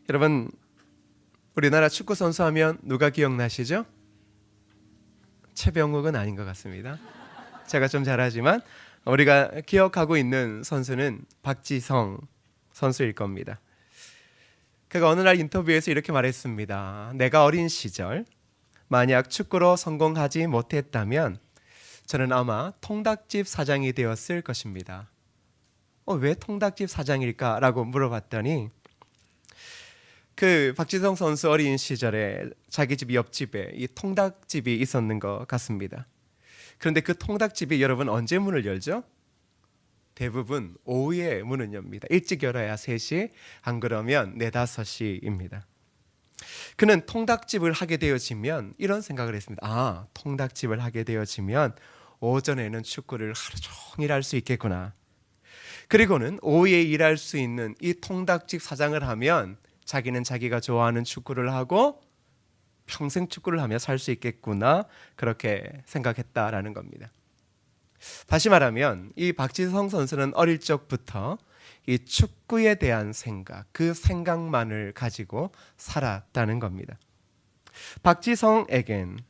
여러분, 우리나라 축구 선수 하면 누가 기억나시죠? 최병욱은 아닌 것 같습니다. 제가 좀 잘하지만 우리가 기억하고 있는 선수는 박지성 선수일 겁니다. 그가 어느 날 인터뷰에서 이렇게 말했습니다. 내가 어린 시절 만약 축구로 성공하지 못했다면 저는 아마 통닭집 사장이 되었을 것입니다. 왜 통닭집 사장일까라고 물어봤더니 그 박지성 선수 어린 시절에 자기 집 옆집에 이 통닭집이 있었는 것 같습니다. 그런데 그 통닭집이 여러분 언제 문을 열죠? 대부분 오후에 문을 엽니다. 일찍 열어야 3시, 안 그러면 4, 5시입니다. 그는 통닭집을 하게 되어지면 이런 생각을 했습니다. 통닭집을 하게 되어지면 오전에는 축구를 하루 종일 할 수 있겠구나. 그리고는 오후에 일할 수 있는 이 통닭집 사장을 하면 자기는 자기가 좋아하는 축구를 하고 평생 축구를 하며 살 수 있겠구나, 그렇게 생각했다라는 겁니다. 다시 말하면 이 박지성 선수는 어릴 적부터 이 축구에 대한 생각, 그 생각만을 가지고 살았다는 겁니다. 박지성에겐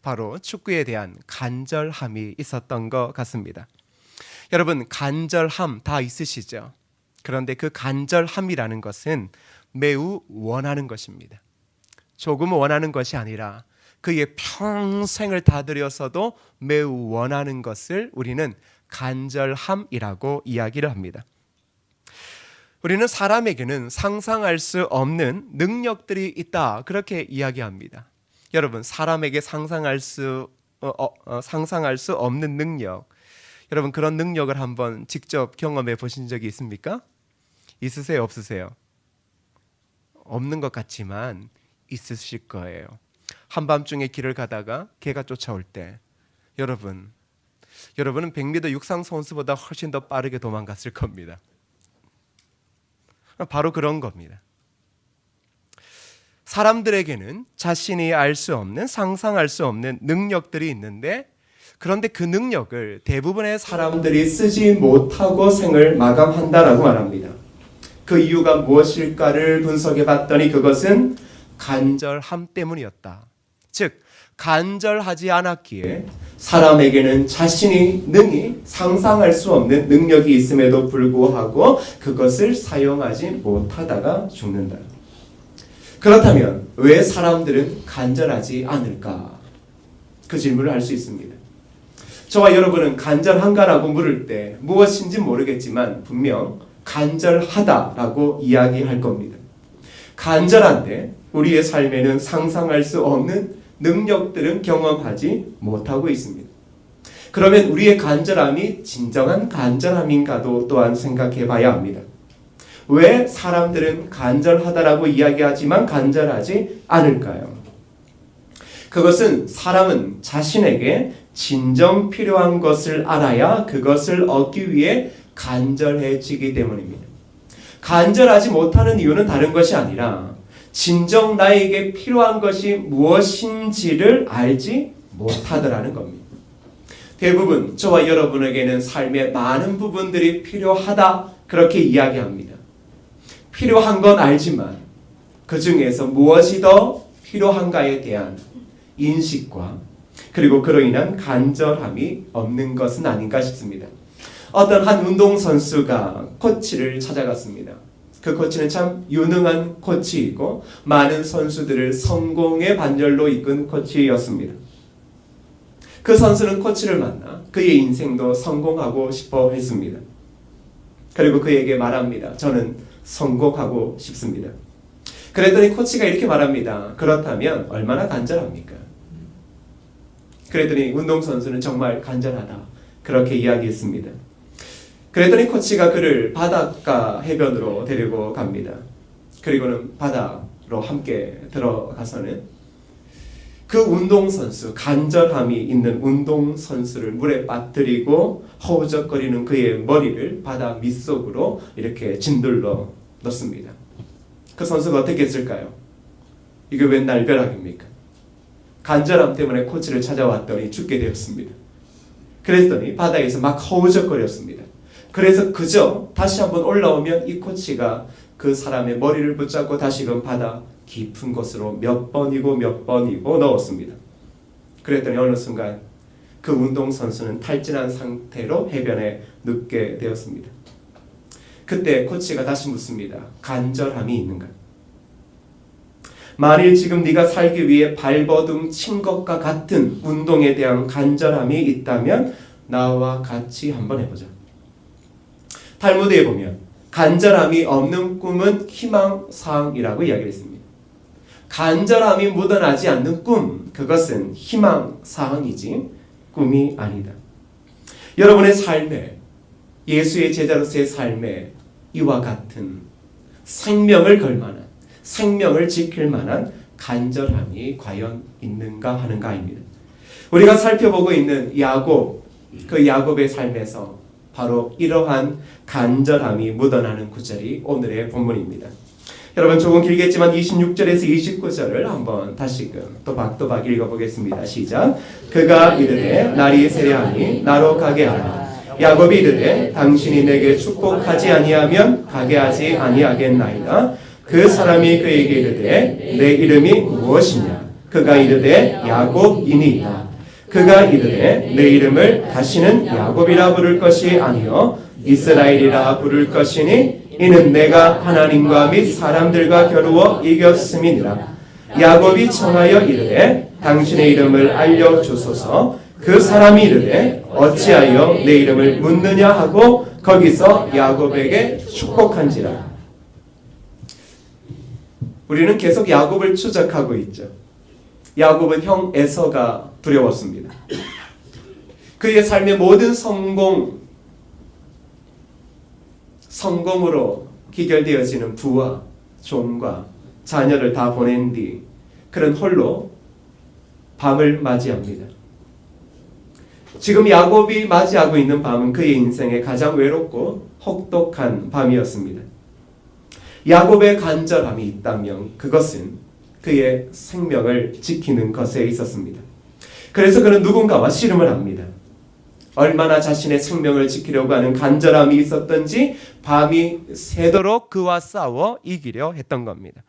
바로 축구에 대한 간절함이 있었던 것 같습니다. 여러분, 간절함 다 있으시죠? 그런데 그 간절함이라는 것은 매우 원하는 것입니다. 조금 원하는 것이 아니라 그의 평생을 다 들여서도 매우 원하는 것을 우리는 간절함이라고 이야기를 합니다. 우리는 사람에게는 상상할 수 없는 능력들이 있다, 그렇게 이야기합니다. 여러분, 사람에게 상상할 수 없는 능력, 여러분 그런 능력을 한번 직접 경험해 보신 적이 있습니까? 있으세요, 없으세요? 없는 것 같지만 있으실 거예요. 한밤중에 길을 가다가 개가 쫓아올 때 여러분은 100m 육상 선수보다 훨씬 더 빠르게 도망갔을 겁니다. 바로 그런 겁니다. 사람들에게는 자신이 알 수 없는, 상상할 수 없는 능력들이 있는데, 그런데 그 능력을 대부분의 사람들이 쓰지 못하고 생을 마감한다라고 말합니다. 그 이유가 무엇일까를 분석해 봤더니 그것은 간절함 때문이었다. 즉, 간절하지 않았기에 사람에게는 자신이 능히 상상할 수 없는 능력이 있음에도 불구하고 그것을 사용하지 못하다가 죽는다. 그렇다면 왜 사람들은 간절하지 않을까? 그 질문을 할 수 있습니다. 저와 여러분은 간절한가라고 물을 때 무엇인지 모르겠지만 분명 간절하다라고 이야기할 겁니다. 간절한데 우리의 삶에는 상상할 수 없는 능력들은 경험하지 못하고 있습니다. 그러면 우리의 간절함이 진정한 간절함인가도 또한 생각해 봐야 합니다. 왜 사람들은 간절하다라고 이야기하지만 간절하지 않을까요? 그것은 사람은 자신에게 진정 필요한 것을 알아야 그것을 얻기 위해 간절해지기 때문입니다. 간절하지 못하는 이유는 다른 것이 아니라 진정 나에게 필요한 것이 무엇인지를 알지 못하더라는 겁니다. 대부분 저와 여러분에게는 삶의 많은 부분들이 필요하다, 그렇게 이야기합니다. 필요한 건 알지만 그 중에서 무엇이 더 필요한가에 대한 인식과 그리고 그로 인한 간절함이 없는 것은 아닌가 싶습니다. 어떤 한 운동선수가 코치를 찾아갔습니다. 그 코치는 참 유능한 코치이고 많은 선수들을 성공의 반열로 이끈 코치였습니다. 그 선수는 코치를 만나 그의 인생도 성공하고 싶어 했습니다. 그리고 그에게 말합니다. 저는 성공하고 싶습니다. 그랬더니 코치가 이렇게 말합니다. 그렇다면 얼마나 간절합니까? 그랬더니 운동선수는 정말 간절하다, 그렇게 이야기했습니다. 그랬더니 코치가 그를 바닷가 해변으로 데리고 갑니다. 그리고는 바다로 함께 들어가서는 그 운동선수, 간절함이 있는 운동선수를 물에 빠뜨리고 허우적거리는 그의 머리를 바다 밑속으로 이렇게 짓눌러 넣습니다. 그 선수가 어떻게 했을까요? 이게 웬 날벼락입니까? 간절함 때문에 코치를 찾아왔더니 죽게 되었습니다. 그랬더니 바다에서 막 허우적거렸습니다. 그래서 그저 다시 한번 올라오면 이 코치가 그 사람의 머리를 붙잡고 다시금 바다 깊은 곳으로 몇 번이고 넣었습니다. 그랬더니 어느 순간 그 운동선수는 탈진한 상태로 해변에 눕게 되었습니다. 그때 코치가 다시 묻습니다. 간절함이 있는가? 만일 지금 네가 살기 위해 발버둥 친 것과 같은 운동에 대한 간절함이 있다면 나와 같이 한번 해보자. 탈무드에 보면 간절함이 없는 꿈은 희망사항이라고 이야기했습니다. 간절함이 묻어나지 않는 꿈, 그것은 희망사항이지 꿈이 아니다. 여러분의 삶에, 예수의 제자로서의 삶에 이와 같은 생명을 걸 만한, 생명을 지킬 만한 간절함이 과연 있는가 하는가 아닙니다. 우리가 살펴보고 있는 야곱, 그 야곱의 삶에서 바로 이러한 간절함이 묻어나는 구절이 오늘의 본문입니다. 여러분 조금 길겠지만 26절에서 29절을 한번 다시금 또박또박 읽어보겠습니다. 시작. 그가 이르되 날이 세려하니 나로 가게 하라. 야곱이 이르되 당신이 내게 축복하지 아니하면 가게 하지 아니하겠나이다. 그 사람이 그에게 이르되 내 이름이 무엇이냐? 그가 이르되 야곱이니이다. 그가 이르되 내 이름을 다시는 야곱이라 부를 것이 아니요 이스라엘이라 부를 것이니 이는 내가 하나님과 및 사람들과 겨루어 이겼음이니라. 야곱이 청하여 이르되 당신의 이름을 알려주소서. 그 사람이 이르되 어찌하여 내 이름을 묻느냐 하고 거기서 야곱에게 축복한지라. 우리는 계속 야곱을 추적하고 있죠. 야곱은 형 에서가 두려웠습니다. 그의 삶의 모든 성공으로 기결되어지는 부와 종과 자녀를 다 보낸 뒤 그는 홀로 밤을 맞이합니다. 지금 야곱이 맞이하고 있는 밤은 그의 인생의 가장 외롭고 혹독한 밤이었습니다. 야곱의 간절함이 있다면 그것은 그의 생명을 지키는 것에 있었습니다. 그래서 그는 누군가와 씨름을 합니다. 얼마나 자신의 생명을 지키려고 하는 간절함이 있었던지 밤이 새도록 그와 싸워 이기려 했던 겁니다.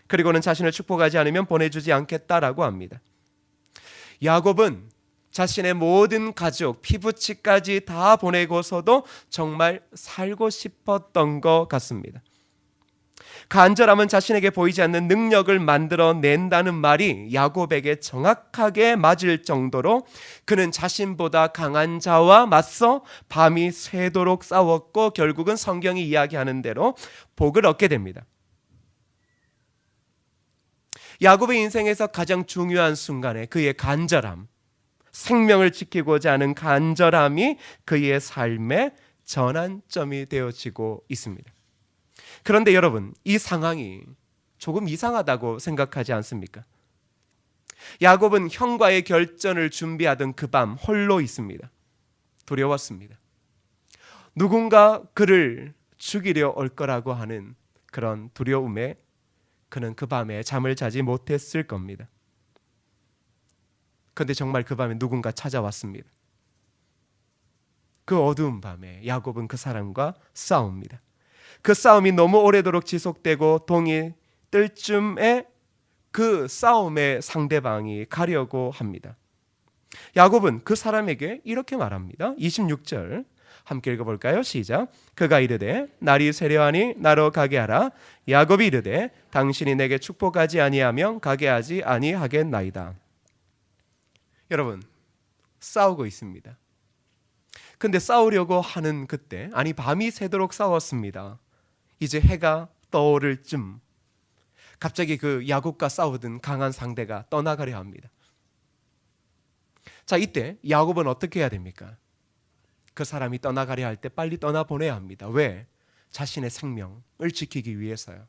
그리고는 자신을 축복하지 않으면 보내주지 않겠다라고 합니다. 야곱은 자신의 모든 가족, 피부치까지 다 보내고서도 정말 살고 싶었던 것 같습니다. 간절함은 자신에게 보이지 않는 능력을 만들어낸다는 말이 야곱에게 정확하게 맞을 정도로 그는 자신보다 강한 자와 맞서 밤이 새도록 싸웠고 결국은 성경이 이야기하는 대로 복을 얻게 됩니다. 야곱의 인생에서 가장 중요한 순간에 그의 간절함, 생명을 지키고자 하는 간절함이 그의 삶의 전환점이 되어지고 있습니다. 그런데 여러분, 이 상황이 조금 이상하다고 생각하지 않습니까? 야곱은 형과의 결전을 준비하던 그 밤 홀로 있습니다. 두려웠습니다. 누군가 그를 죽이려 올 거라고 하는 그런 두려움에 그는 그 밤에 잠을 자지 못했을 겁니다. 그런데 정말 그 밤에 누군가 찾아왔습니다. 그 어두운 밤에 야곱은 그 사람과 싸웁니다. 그 싸움이 너무 오래도록 지속되고 동이 뜰 쯤에 그 싸움의 상대방이 가려고 합니다. 야곱은 그 사람에게 이렇게 말합니다. 26절 함께 읽어볼까요? 시작. 그가 이르되 날이 세려하니 나로 가게 하라. 야곱이 이르되 당신이 내게 축복하지 아니하면 가게 하지 아니하겠나이다. 여러분, 싸우고 있습니다. 근데 싸우려고 하는 그때, 아니 밤이 새도록 싸웠습니다. 이제 해가 떠오를 쯤 갑자기 그 야곱과 싸우던 강한 상대가 떠나가려 합니다. 자, 이때 야곱은 어떻게 해야 됩니까? 그 사람이 떠나가려 할 때 빨리 떠나보내야 합니다. 왜? 자신의 생명을 지키기 위해서요.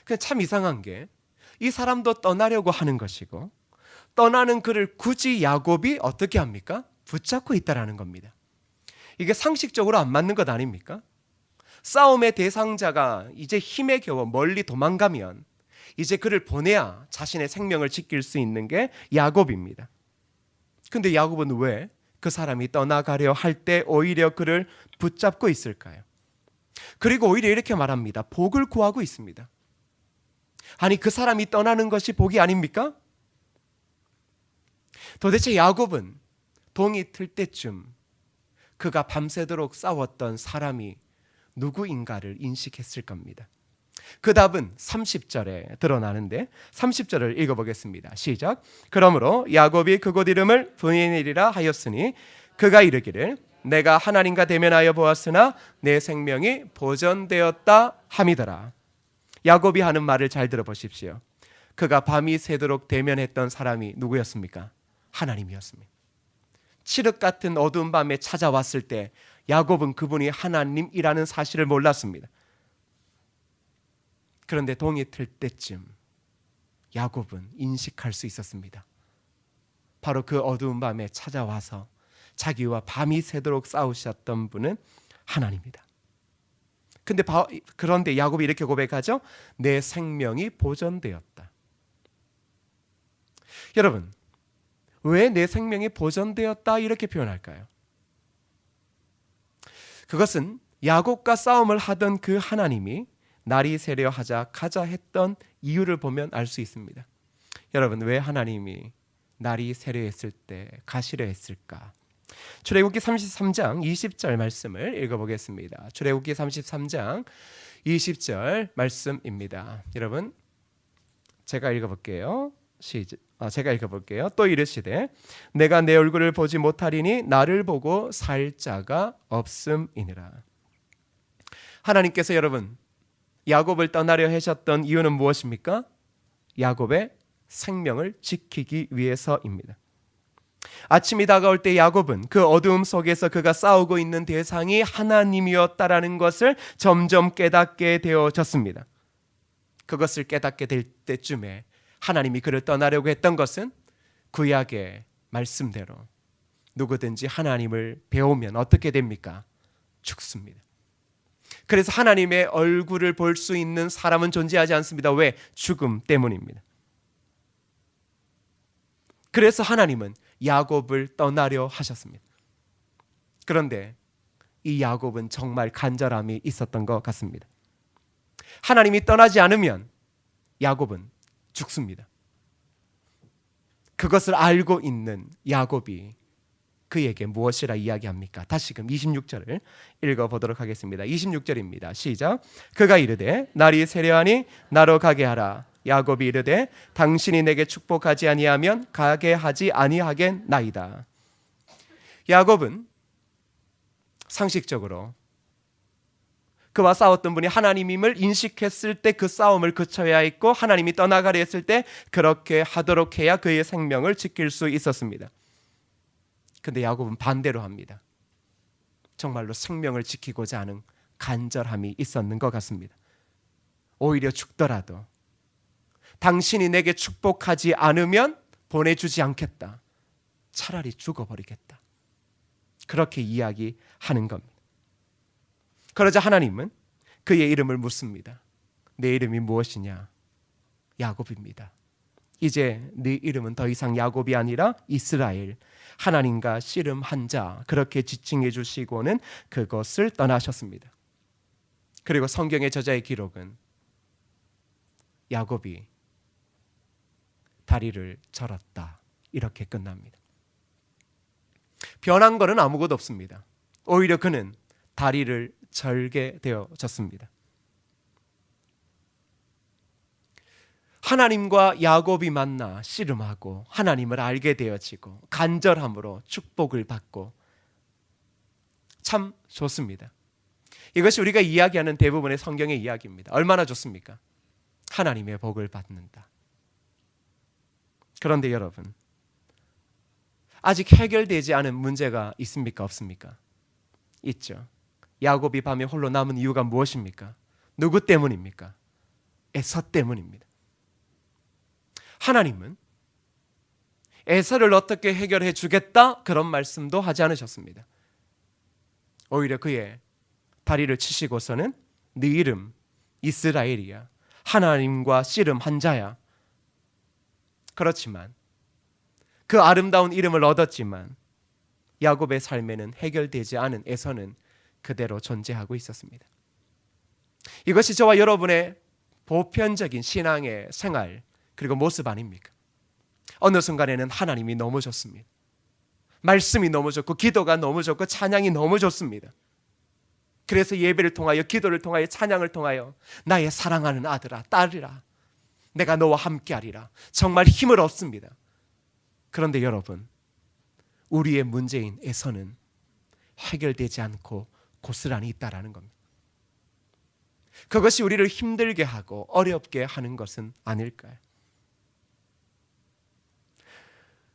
근데 참 이상한 게 이 사람도 떠나려고 하는 것이고 떠나는 그를 굳이 야곱이 어떻게 합니까? 붙잡고 있다라는 겁니다. 이게 상식적으로 안 맞는 것 아닙니까? 싸움의 대상자가 이제 힘에 겨워 멀리 도망가면 이제 그를 보내야 자신의 생명을 지킬 수 있는 게 야곱입니다. 근데 야곱은 왜 그 사람이 떠나가려 할 때 오히려 그를 붙잡고 있을까요? 그리고 오히려 이렇게 말합니다. 복을 구하고 있습니다. 아니, 그 사람이 떠나는 것이 복이 아닙니까? 도대체 야곱은 동이 틀 때쯤 그가 밤새도록 싸웠던 사람이 누구인가를 인식했을 겁니다. 그 답은 30절에 드러나는데 30절을 읽어보겠습니다. 시작. 그러므로 야곱이 그곳 이름을 브니엘이라 하였으니 그가 이르기를 내가 하나님과 대면하여 보았으나 내 생명이 보전되었다 함이더라. 야곱이 하는 말을 잘 들어보십시오. 그가 밤이 새도록 대면했던 사람이 누구였습니까? 하나님이었습니다. 칠흑 같은 어두운 밤에 찾아왔을 때 야곱은 그분이 하나님이라는 사실을 몰랐습니다. 그런데 동이 틀 때쯤 야곱은 인식할 수 있었습니다. 바로 그 어두운 밤에 찾아와서 자기와 밤이 새도록 싸우셨던 분은 하나님이다. 그런데 야곱이 이렇게 고백하죠. 내 생명이 보존되었다. 여러분, 왜 내 생명이 보존되었다 이렇게 표현할까요? 그것은 야곱과 싸움을 하던 그 하나님이 날이 새려 가자 했던 이유를 보면 알 수 있습니다. 여러분, 왜 하나님이 날이 새려 했을 때 가시려 했을까? 출애굽기 33장 20절 말씀을 읽어보겠습니다. 출애굽기 33장 20절 말씀입니다. 여러분, 제가 읽어볼게요. 제가 읽어볼게요. 또 이르시되 내가 내 얼굴을 보지 못하리니 나를 보고 살 자가 없음이니라. 하나님께서 여러분 야곱을 떠나려 하셨던 이유는 무엇입니까? 야곱의 생명을 지키기 위해서입니다. 아침이 다가올 때 야곱은 그 어두움 속에서 그가 싸우고 있는 대상이 하나님이었다라는 것을 점점 깨닫게 되어졌습니다. 그것을 깨닫게 될 때쯤에 하나님이 그를 떠나려고 했던 것은 구약의 말씀대로 누구든지 하나님을 배우면 어떻게 됩니까? 죽습니다. 그래서 하나님의 얼굴을 볼 수 있는 사람은 존재하지 않습니다. 왜? 죽음 때문입니다. 그래서 하나님은 야곱을 떠나려 하셨습니다. 그런데 이 야곱은 정말 간절함이 있었던 것 같습니다. 하나님이 떠나지 않으면 야곱은 죽습니다. 그것을 알고 있는 야곱이 그에게 무엇이라 이야기합니까? 다시금 26절을 읽어보도록 하겠습니다. 26절입니다. 시작. 그가 이르되 날이 세려하니 나로 가게 하라. 야곱이 이르되 당신이 내게 축복하지 아니하면 가게 하지 아니하겠나이다. 야곱은 상식적으로 그와 싸웠던 분이 하나님임을 인식했을 때 그 싸움을 그쳐야 했고 하나님이 떠나가려 했을 때 그렇게 하도록 해야 그의 생명을 지킬 수 있었습니다. 그런데 야곱은 반대로 합니다. 정말로 생명을 지키고자 하는 간절함이 있었는 것 같습니다. 오히려 죽더라도 당신이 내게 축복하지 않으면 보내주지 않겠다. 차라리 죽어버리겠다. 그렇게 이야기하는 겁니다. 그러자 하나님은 그의 이름을 묻습니다. 내 이름이 무엇이냐? 야곱입니다. 이제 네 이름은 더 이상 야곱이 아니라 이스라엘, 하나님과 씨름한 자, 그렇게 지칭해 주시고는 그것을 떠나셨습니다. 그리고 성경의 저자의 기록은 야곱이 다리를 절었다 이렇게 끝납니다. 변한 것은 아무것도 없습니다. 오히려 그는 다리를 절게 되어졌습니다. 하나님과 야곱이 만나 씨름하고 하나님을 알게 되어지고 간절함으로 축복을 받고 참 좋습니다. 이것이 우리가 이야기하는 대부분의 성경의 이야기입니다. 얼마나 좋습니까? 하나님의 복을 받는다. 그런데 여러분, 아직 해결되지 않은 문제가 있습니까? 없습니까? 있죠. 야곱이 밤에 홀로 남은 이유가 무엇입니까? 누구 때문입니까? 에서 때문입니다. 하나님은 에서를 어떻게 해결해 주겠다 그런 말씀도 하지 않으셨습니다. 오히려 그의 다리를 치시고서는 네 이름 이스라엘이야. 하나님과 씨름한 자야. 그렇지만 그 아름다운 이름을 얻었지만 야곱의 삶에는 해결되지 않은 에서는 그대로 존재하고 있었습니다. 이것이 저와 여러분의 보편적인 신앙의 생활 그리고 모습 아닙니까? 어느 순간에는 하나님이 너무 좋습니다. 말씀이 너무 좋고 기도가 너무 좋고 찬양이 너무 좋습니다. 그래서 예배를 통하여 기도를 통하여 찬양을 통하여 나의 사랑하는 아들아 딸이라 내가 너와 함께하리라 정말 힘을 얻습니다. 그런데 여러분, 우리의 문제인 에서는 해결되지 않고 고스란히 있다라는 겁니다. 그것이 우리를 힘들게 하고 어렵게 하는 것은 아닐까요?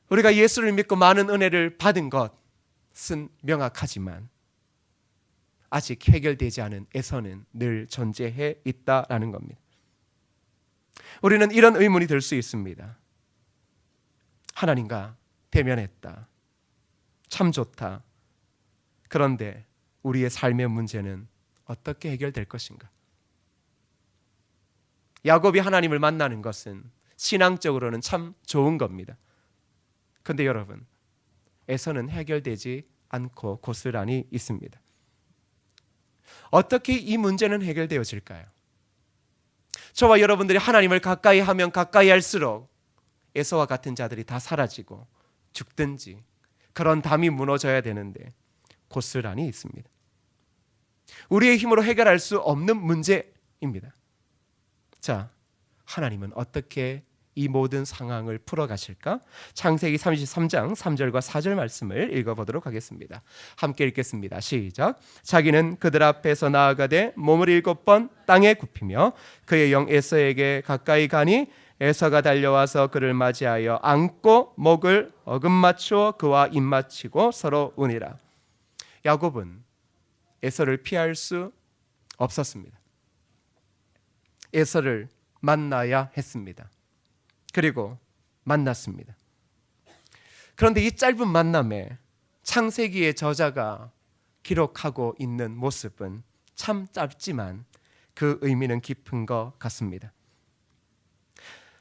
우리가 예수를 믿고 많은 은혜를 받은 것은 명확하지만 아직 해결되지 않은 에서는 늘 존재해 있다라는 겁니다. 우리는 이런 의문이 들 수 있습니다. 하나님과 대면했다. 참 좋다. 그런데 우리의 삶의 문제는 어떻게 해결될 것인가? 야곱이 하나님을 만나는 것은 신앙적으로는 참 좋은 겁니다. 그런데 여러분, 에서는 해결되지 않고 고스란히 있습니다. 어떻게 이 문제는 해결되어질까요? 저와 여러분들이 하나님을 가까이 하면 가까이 할수록 에서와 같은 자들이 다 사라지고 죽든지 그런 담이 무너져야 되는데 고스란히 있습니다. 우리의 힘으로 해결할 수 없는 문제입니다. 자, 하나님은 어떻게 이 모든 상황을 풀어가실까? 창세기 33장 3절과 4절 말씀을 읽어보도록 하겠습니다. 함께 읽겠습니다. 시작. 자기는 그들 앞에서 나아가되 몸을 7번 땅에 굽히며 그의 영 에서에게 가까이 가니 에서가 달려와서 그를 맞이하여 안고 목을 어금맞추어 그와 입맞추고 서로 우니라. 야곱은 에서를 피할 수 없었습니다. 에서를 만나야 했습니다. 그리고 만났습니다. 그런데 이 짧은 만남에 창세기의 저자가 기록하고 있는 모습은 참 짧지만 그 의미는 깊은 것 같습니다.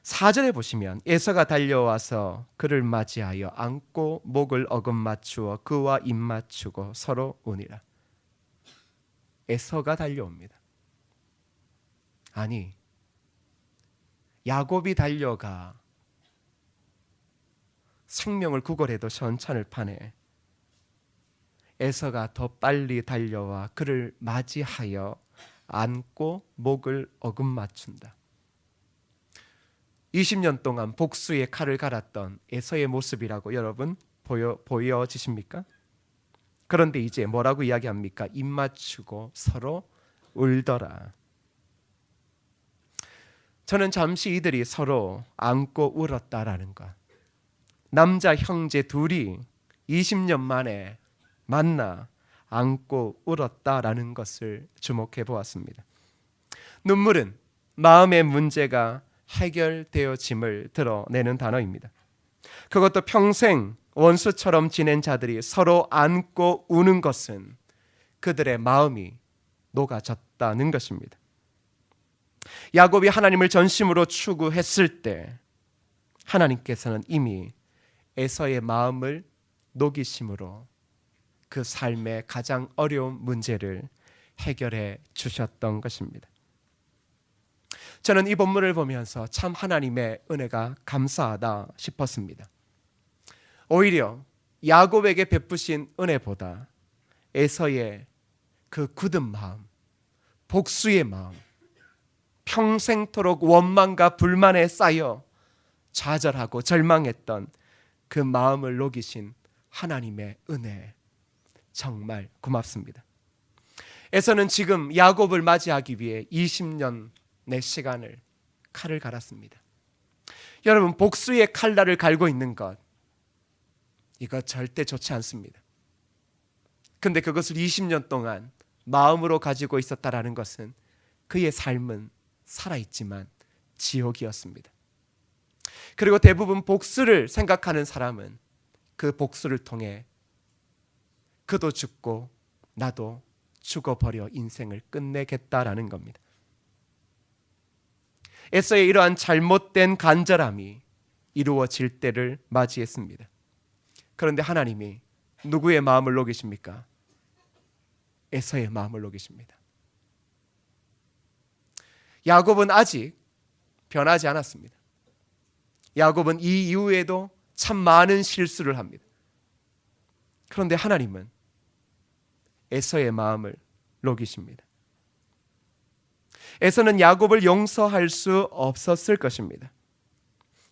4절에 보시면 에서가 달려와서 그를 맞이하여 안고 목을 어금맞추어 그와 입맞추고 서로 우니라. 에서가 달려옵니다. 아니, 야곱이 달려가 생명을 구걸해도 시원찮을 판에 에서가 더 빨리 달려와 그를 맞이하여 안고 목을 어금맞춘다. 20년 동안 복수의 칼을 갈았던 에서의 모습이라고 여러분 보여지십니까? 그런데 이제 뭐라고 이야기합니까? 입맞추고 서로 울더라. 저는 잠시 이들이 서로 안고 울었다라는 것, 남자 형제 둘이 20년 만에 만나 안고 울었다라는 것을 주목해 보았습니다. 눈물은 마음의 문제가 해결되어짐을 드러내는 단어입니다. 그것도 평생 원수처럼 지낸 자들이 서로 안고 우는 것은 그들의 마음이 녹아졌다는 것입니다. 야곱이 하나님을 전심으로 추구했을 때 하나님께서는 이미 에서의 마음을 녹이심으로 그 삶의 가장 어려운 문제를 해결해 주셨던 것입니다. 저는 이 본문을 보면서 참 하나님의 은혜가 감사하다 싶었습니다. 오히려 야곱에게 베푸신 은혜보다 에서의 그 굳은 마음, 복수의 마음, 평생토록 원망과 불만에 쌓여 좌절하고 절망했던 그 마음을 녹이신 하나님의 은혜, 정말 고맙습니다. 에서는 지금 야곱을 맞이하기 위해 20년의 시간을 칼을 갈았습니다. 여러분, 복수의 칼날을 갈고 있는 것, 이거 절대 좋지 않습니다. 근데 그것을 20년 동안 마음으로 가지고 있었다라는 것은 그의 삶은 살아있지만 지옥이었습니다. 그리고 대부분 복수를 생각하는 사람은 그 복수를 통해 그도 죽고 나도 죽어버려 인생을 끝내겠다라는 겁니다. 에서의 이러한 잘못된 간절함이 이루어질 때를 맞이했습니다. 그런데 하나님이 누구의 마음을 녹이십니까? 에서의 마음을 녹이십니다. 야곱은 아직 변하지 않았습니다. 야곱은 이 이후에도 참 많은 실수를 합니다. 그런데 하나님은 에서의 마음을 녹이십니다. 에서는 야곱을 용서할 수 없었을 것입니다.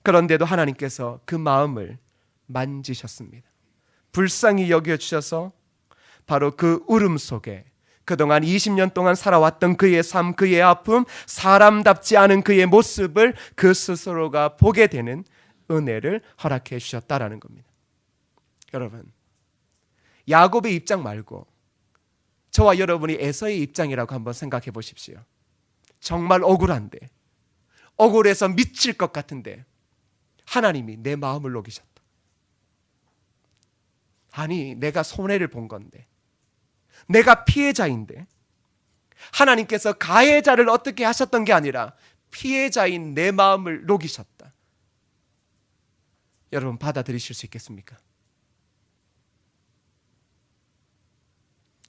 그런데도 하나님께서 그 마음을 만지셨습니다. 불쌍히 여겨주셔서 바로 그 울음 속에 그동안 20년 동안 살아왔던 그의 삶, 그의 아픔, 사람답지 않은 그의 모습을 그 스스로가 보게 되는 은혜를 허락해 주셨다라는 겁니다. 여러분, 야곱의 입장 말고 저와 여러분이 에서의 입장이라고 한번 생각해 보십시오. 정말 억울한데, 억울해서 미칠 것 같은데 하나님이 내 마음을 녹이셨다. 아니, 내가 손해를 본 건데, 내가 피해자인데 하나님께서 가해자를 어떻게 하셨던 게 아니라 피해자인 내 마음을 녹이셨다. 여러분, 받아들이실 수 있겠습니까?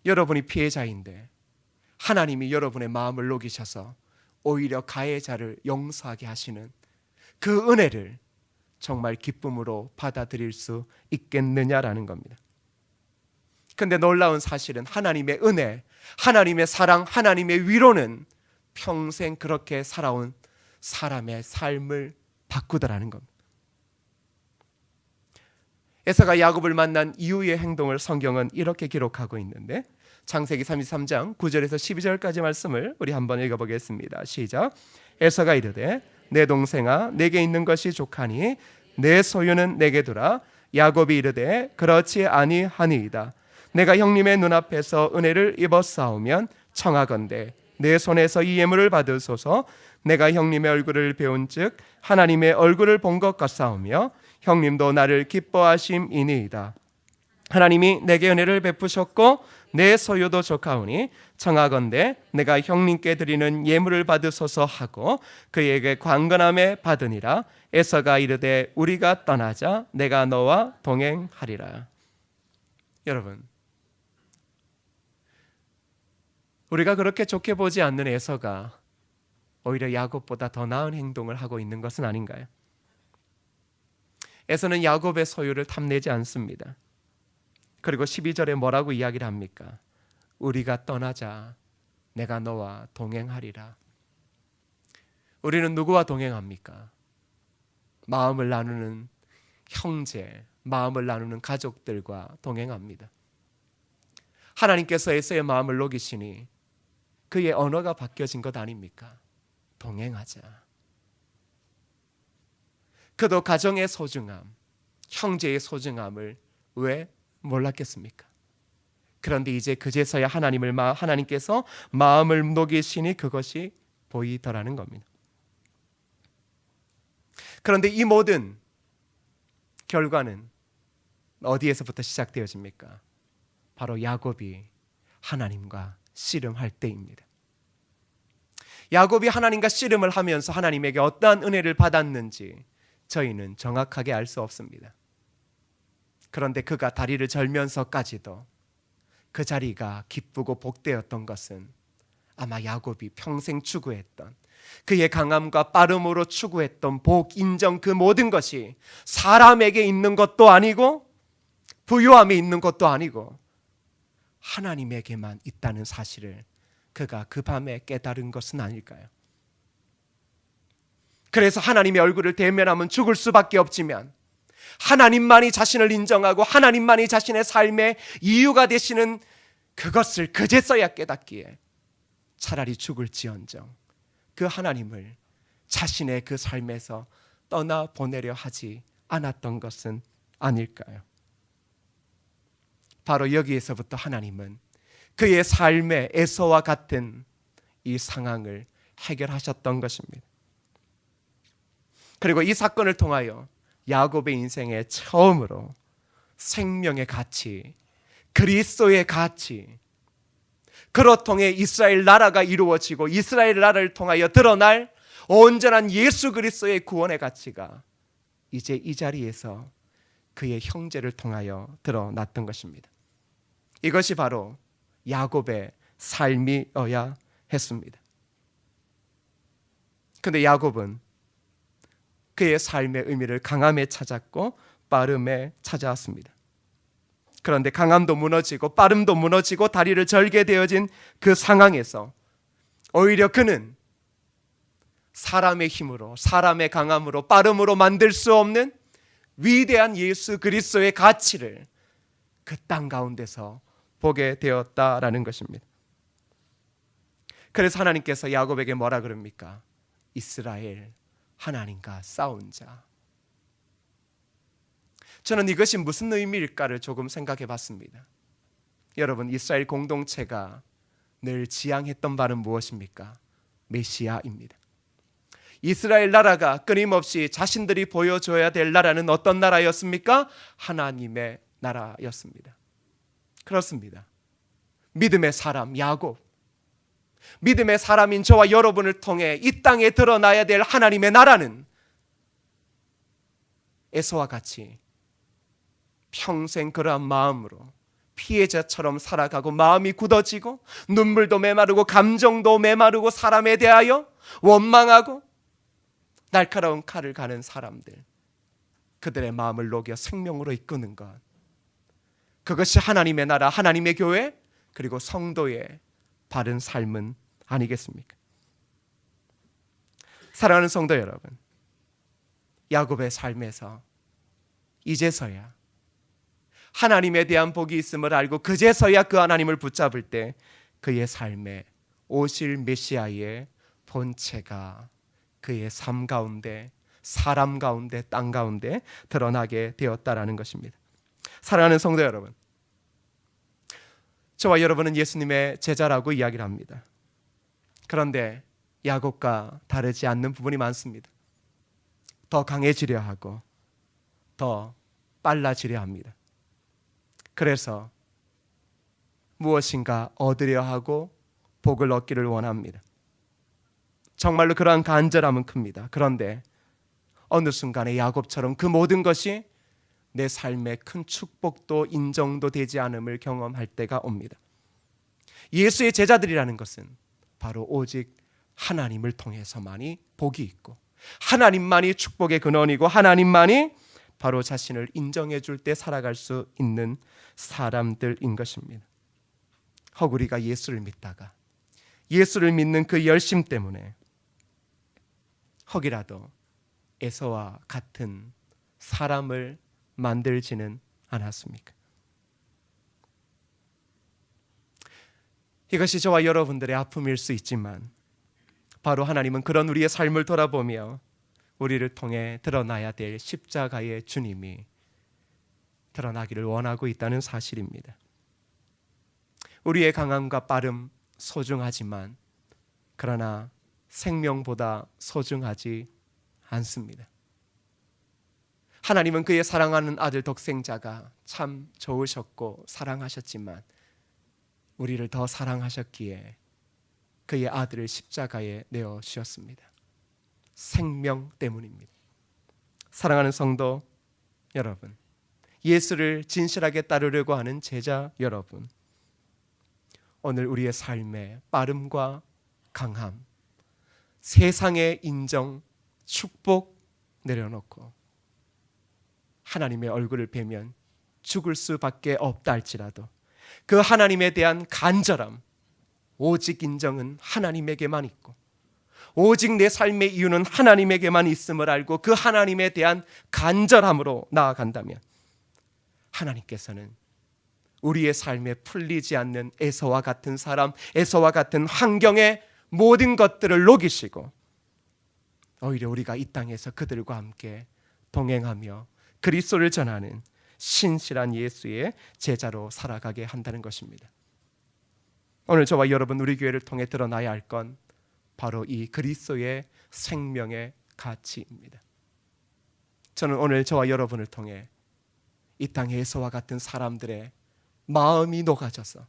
여러분이 피해자인데 하나님이 여러분의 마음을 녹이셔서 오히려 가해자를 용서하게 하시는 그 은혜를 정말 기쁨으로 받아들일 수 있겠느냐라는 겁니다. 근데 놀라운 사실은 하나님의 은혜, 하나님의 사랑, 하나님의 위로는 평생 그렇게 살아온 사람의 삶을 바꾸더라는 겁니다. 에서가 야곱을 만난 이후의 행동을 성경은 이렇게 기록하고 있는데, 창세기 33장 9절에서 12절까지 말씀을 우리 한번 읽어보겠습니다. 시작. 에서가 이르되 내 동생아, 내게 있는 것이 족하니 내 소유는 내게 두라. 야곱이 이르되 그렇지 아니하니이다. 내가 형님의 눈앞에서 은혜를 입었사오면 청하건대 내 손에서 이 예물을 받으소서. 내가 형님의 얼굴을 배운즉 하나님의 얼굴을 본 것 같사오며 형님도 나를 기뻐하심이니이다. 하나님이 내게 은혜를 베푸셨고 내 소유도 족하오니 청하건대 내가 형님께 드리는 예물을 받으소서 하고 그에게 관건함에 받으니라. 에서가 이르되 우리가 떠나자. 내가 너와 동행하리라. 여러분, 우리가 그렇게 좋게 보지 않는 에서가 오히려 야곱보다 더 나은 행동을 하고 있는 것은 아닌가요? 에서는 야곱의 소유를 탐내지 않습니다. 그리고 12절에 뭐라고 이야기를 합니까? 우리가 떠나자. 내가 너와 동행하리라. 우리는 누구와 동행합니까? 마음을 나누는 형제, 마음을 나누는 가족들과 동행합니다. 하나님께서 에서의 마음을 녹이시니 그의 언어가 바뀌어진 것 아닙니까? 동행하자. 그도 가정의 소중함, 형제의 소중함을 왜 몰랐겠습니까? 그런데 이제 그제서야 하나님께서 마음을 녹이시니 그것이 보이더라는 겁니다. 그런데 이 모든 결과는 어디에서부터 시작되어집니까? 바로 야곱이 하나님과 씨름할 때입니다. 야곱이 하나님과 씨름을 하면서 하나님에게 어떠한 은혜를 받았는지 저희는 정확하게 알 수 없습니다. 그런데 그가 다리를 절면서까지도 그 자리가 기쁘고 복되었던 것은 아마 야곱이 평생 추구했던, 그의 강함과 빠름으로 추구했던 복, 인정, 그 모든 것이 사람에게 있는 것도 아니고 부유함에 있는 것도 아니고 하나님에게만 있다는 사실을 그가 그 밤에 깨달은 것은 아닐까요? 그래서 하나님의 얼굴을 대면하면 죽을 수밖에 없지만 하나님만이 자신을 인정하고 하나님만이 자신의 삶의 이유가 되시는 그것을 그제서야 깨닫기에 차라리 죽을지언정 그 하나님을 자신의 그 삶에서 떠나보내려 하지 않았던 것은 아닐까요? 바로 여기에서부터 하나님은 그의 삶의 에서와 같은 이 상황을 해결하셨던 것입니다. 그리고 이 사건을 통하여 야곱의 인생에 처음으로 생명의 가치, 그리스도의 가치, 그로 통해 이스라엘 나라가 이루어지고 이스라엘 나라를 통하여 드러날 온전한 예수 그리스도의 구원의 가치가 이제 이 자리에서 그의 형제를 통하여 드러났던 것입니다. 이것이 바로 야곱의 삶이어야 했습니다. 그런데 야곱은 그의 삶의 의미를 강함에 찾았고 빠름에 찾아왔습니다. 그런데 강함도 무너지고 빠름도 무너지고 다리를 절게 되어진 그 상황에서 오히려 그는 사람의 힘으로, 사람의 강함으로, 빠름으로 만들 수 없는 위대한 예수 그리스도의 가치를 그 땅 가운데서 보게 되었다라는 것입니다. 그래서 하나님께서 야곱에게 뭐라 그럽니까? 이스라엘, 하나님과 싸운 자. 저는 이것이 무슨 의미일까를 조금 생각해 봤습니다. 여러분, 이스라엘 공동체가 늘 지향했던 바는 무엇입니까? 메시아입니다. 이스라엘 나라가 끊임없이 자신들이 보여줘야 될 나라는 어떤 나라였습니까? 하나님의 나라였습니다. 그렇습니다. 믿음의 사람 야곱, 믿음의 사람인 저와 여러분을 통해 이 땅에 드러나야 될 하나님의 나라는 에서와 같이 평생 그러한 마음으로 피해자처럼 살아가고 마음이 굳어지고 눈물도 메마르고 감정도 메마르고 사람에 대하여 원망하고 날카로운 칼을 가는 사람들, 그들의 마음을 녹여 생명으로 이끄는 것, 그것이 하나님의 나라, 하나님의 교회, 그리고 성도의 바른 삶은 아니겠습니까? 사랑하는 성도 여러분, 야곱의 삶에서 이제서야 하나님에 대한 복이 있음을 알고 그제서야 그 하나님을 붙잡을 때 그의 삶에 오실 메시아의 본체가 그의 삶 가운데, 사람 가운데, 땅 가운데 드러나게 되었다라는 것입니다. 사랑하는 성도 여러분, 저와 여러분은 예수님의 제자라고 이야기를 합니다. 그런데 야곱과 다르지 않는 부분이 많습니다. 더 강해지려 하고 더 빨라지려 합니다. 그래서 무엇인가 얻으려 하고 복을 얻기를 원합니다. 정말로 그러한 간절함은 큽니다. 그런데 어느 순간에 야곱처럼 그 모든 것이 내 삶에 큰 축복도 인정도 되지 않음을 경험할 때가 옵니다. 예수의 제자들이라는 것은 바로 오직 하나님을 통해서만이 복이 있고 하나님만이 축복의 근원이고 하나님만이 바로 자신을 인정해 줄 때 살아갈 수 있는 사람들인 것입니다. 혹 우리가 예수를 믿다가 예수를 믿는 그 열심 때문에 혹이라도 에서와 같은 사람을 만들지는 않았습니까? 이것이 저와 여러분들의 아픔일 수 있지만 바로 하나님은 그런 우리의 삶을 돌아보며 우리를 통해 드러나야 될 십자가의 주님이 드러나기를 원하고 있다는 사실입니다. 우리의 강함과 빠름 소중하지만 그러나 생명보다 소중하지 않습니다. 하나님은 그의 사랑하는 아들 독생자가 참 좋으셨고 사랑하셨지만 우리를 더 사랑하셨기에 그의 아들을 십자가에 내어 주셨습니다. 생명 때문입니다. 사랑하는 성도 여러분, 예수를 진실하게 따르려고 하는 제자 여러분, 오늘 우리의 삶에 빠름과 강함, 세상의 인정, 축복 내려놓고 하나님의 얼굴을 뵈면 죽을 수밖에 없다 할지라도 그 하나님에 대한 간절함, 오직 인정은 하나님에게만 있고 오직 내 삶의 이유는 하나님에게만 있음을 알고 그 하나님에 대한 간절함으로 나아간다면 하나님께서는 우리의 삶에 풀리지 않는 에서와 같은 사람, 에서와 같은 환경의 모든 것들을 녹이시고 오히려 우리가 이 땅에서 그들과 함께 동행하며 그리스도를 전하는 신실한 예수의 제자로 살아가게 한다는 것입니다. 오늘 저와 여러분, 우리 교회를 통해 드러나야 할 건 바로 이 그리스도의 생명의 가치입니다. 저는 오늘 저와 여러분을 통해 이 땅에서와 같은 사람들의 마음이 녹아져서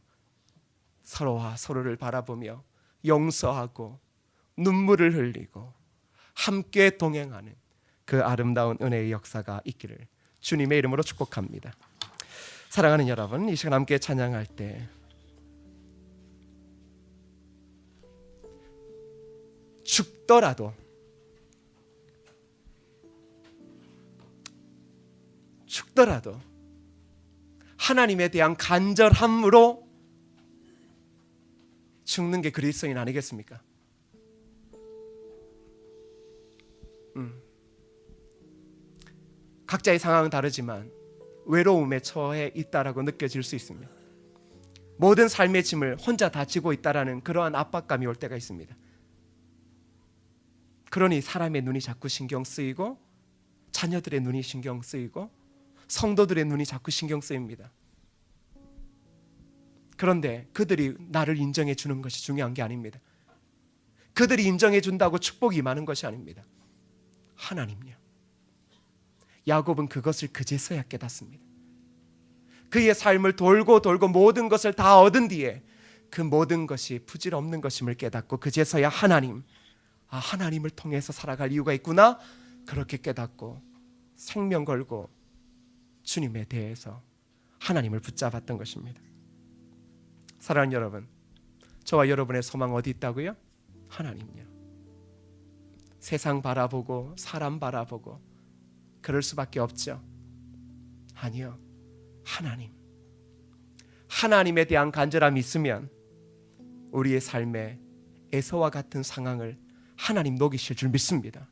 서로와 서로를 바라보며 용서하고 눈물을 흘리고 함께 동행하는 그 아름다운 은혜의 역사가 있기를 주님의 이름으로 축복합니다. 사랑하는 여러분, 이 시간 함께 찬양할 때 죽더라도 하나님에 대한 간절함으로 죽는 게 그리스도인 아니겠습니까? 각자의 상황은 다르지만 외로움에 처해 있다라고 느껴질 수 있습니다. 모든 삶의 짐을 혼자 다 지고 있다라는 그러한 압박감이 올 때가 있습니다. 그러니 사람의 눈이 자꾸 신경 쓰이고, 자녀들의 눈이 신경 쓰이고, 성도들의 눈이 자꾸 신경 쓰입니다. 그런데 그들이 나를 인정해 주는 것이 중요한 게 아닙니다. 그들이 인정해 준다고 축복이 임하는 것이 아닙니다. 하나님요. 야곱은 그것을 그제서야 깨닫습니다. 그의 삶을 돌고 모든 것을 다 얻은 뒤에 그 모든 것이 부질없는 것임을 깨닫고 그제서야 하나님을 통해서 살아갈 이유가 있구나, 그렇게 깨닫고 생명 걸고 주님에 대해서 하나님을 붙잡았던 것입니다. 사랑하는 여러분, 저와 여러분의 소망 어디 있다고요? 하나님요. 세상 바라보고 사람 바라보고 그럴 수밖에 없죠. 아니요, 하나님에 대한 간절함이 있으면 우리의 삶에 에서와 같은 상황을 하나님 녹이실 줄 믿습니다.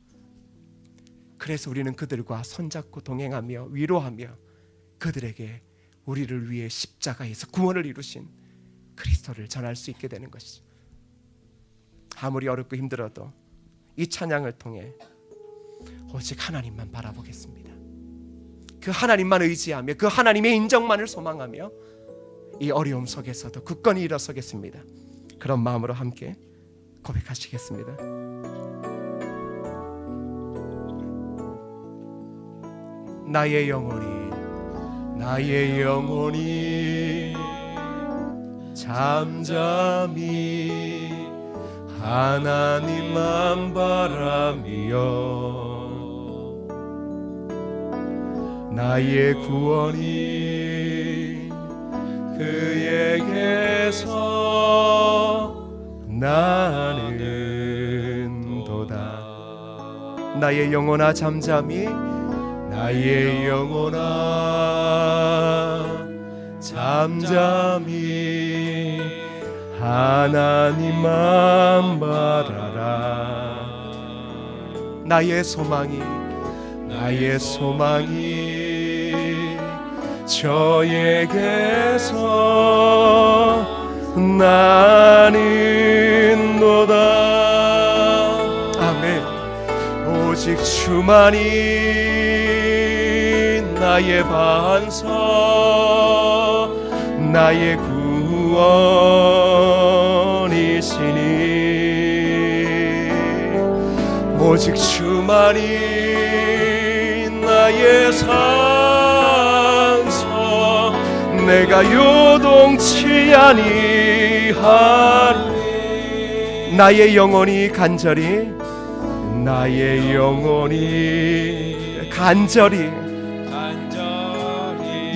그래서 우리는 그들과 손잡고 동행하며 위로하며 그들에게 우리를 위해 십자가에서 구원을 이루신 그리스도를 전할 수 있게 되는 것이죠. 아무리 어렵고 힘들어도 이 찬양을 통해 오직 하나님만 바라보겠습니다. 그 하나님만 의지하며 그 하나님의 인정만을 소망하며 이 어려움 속에서도 굳건히 일어서겠습니다. 그런 마음으로 함께 고백하시겠습니다. 나의 영혼이 잠잠히 하나님만 바라며 나의 구원이 그에게서 나는 도다. 나의 영혼아 잠잠히, 나의 영혼아 잠잠히 하나님만 바라라. 나의 소망이 저에게서 나는 도다. 아멘. 오직 주만이 나의 반석, 나의 구원이시니 오직 주만이 나의 산소, 내가 요동치 아니하리. 나의 영혼이 간절히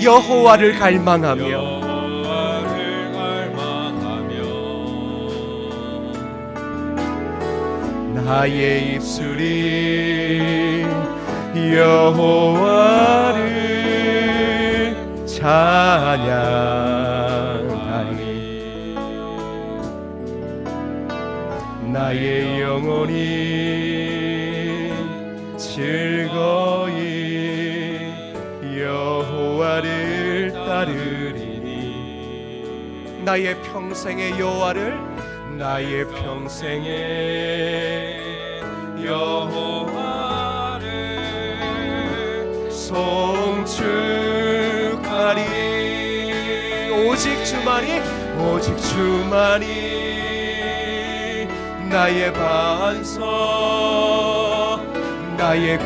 여호와를 갈망하며 나의 입술이 여호와를 찬양하리. 나의 영혼이 즐거이 여호와를 따르리니 나의 평생의 여호와를 송축하리. 오직 주만이 나의 반석, 나의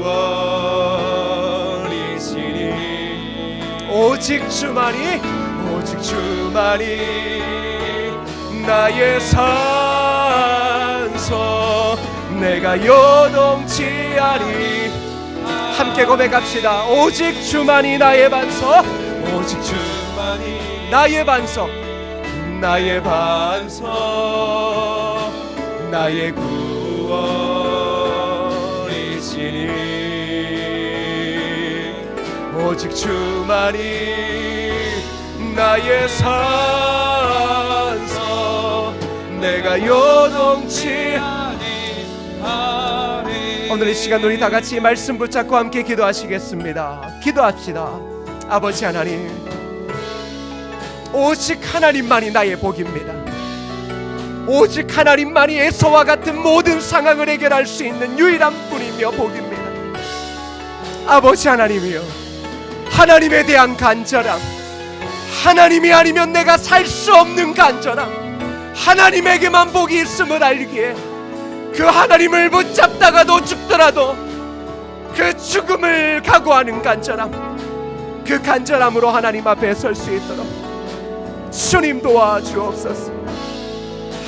구원이시니 오직 주만이 나의 산소, 내가 요동치 아니. 함께 고백합시다. 오직 주만이 나의 반석, 오직 주만이 나의 반석, 나의 반석, 나의 구원이시니 오직 주만이 나의 산성, 내가 요동치 오늘 이 시간 우리 다 같이 말씀 붙잡고 함께 기도하시겠습니다. 기도합시다. 아버지 하나님, 오직 하나님만이 나의 복입니다. 오직 하나님만이 에서와 같은 모든 상황을 해결할 수 있는 유일한 분이며 복입니다. 아버지 하나님이여, 하나님에 대한 간절함, 하나님이 아니면 내가 살 수 없는 간절함, 하나님에게만 복이 있음을 알기에 그 하나님을 붙잡다가도 죽더라도 그 죽음을 각오하는 간절함, 그 간절함으로 하나님 앞에 설 수 있도록 주님 도와주옵소서.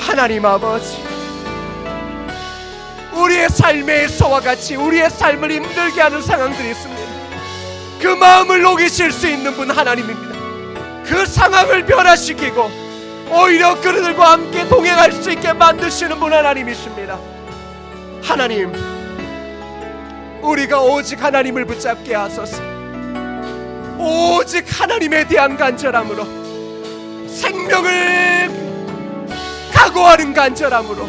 하나님 아버지, 우리의 삶에서와 같이 우리의 삶을 힘들게 하는 상황들이 있습니다. 그 마음을 녹이실 수 있는 분 하나님입니다. 그 상황을 변화시키고 오히려 그들과 함께 동행할 수 있게 만드시는 분 하나님이십니다. 하나님, 우리가 오직 하나님을 붙잡게 하소서. 오직 하나님에 대한 간절함으로, 생명을 각오하는 간절함으로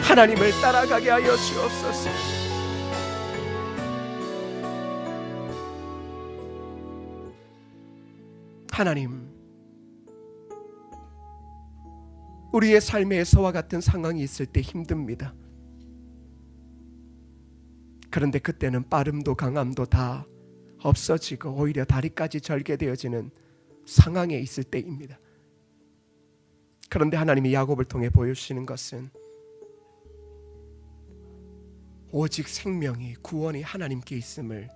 하나님을 따라가게 하여 주옵소서. 하나님, 우리의 삶에서와 같은 상황이 있을 때 힘듭니다. 그런데 그때는 빠름도 강함도 다 없어지고 오히려 다리까지 절개되어지는 상황에 있을 때입니다. 그런데 하나님이 야곱을 통해 보여주시는 것은 오직 생명이, 구원이 하나님께 있음을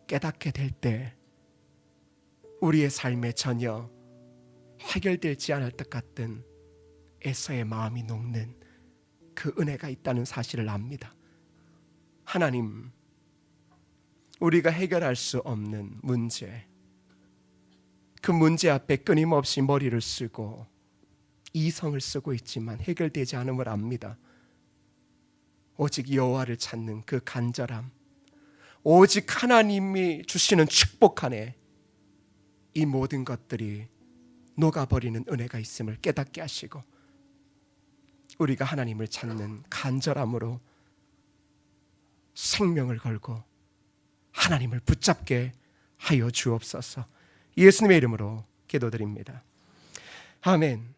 깨닫게 될 때 우리의 삶에 전혀 해결되지 않을 것 같은 에서의 마음이 녹는 그 은혜가 있다는 사실을 압니다. 하나님, 우리가 해결할 수 없는 문제, 그 문제 앞에 끊임없이 머리를 쓰고 이성을 쓰고 있지만 해결되지 않음을 압니다. 오직 여호와를 찾는 그 간절함, 오직 하나님이 주시는 축복 안에 이 모든 것들이 녹아버리는 은혜가 있음을 깨닫게 하시고 우리가 하나님을 찾는 간절함으로 생명을 걸고 하나님을 붙잡게 하여 주옵소서. 예수님의 이름으로 기도드립니다. 아멘.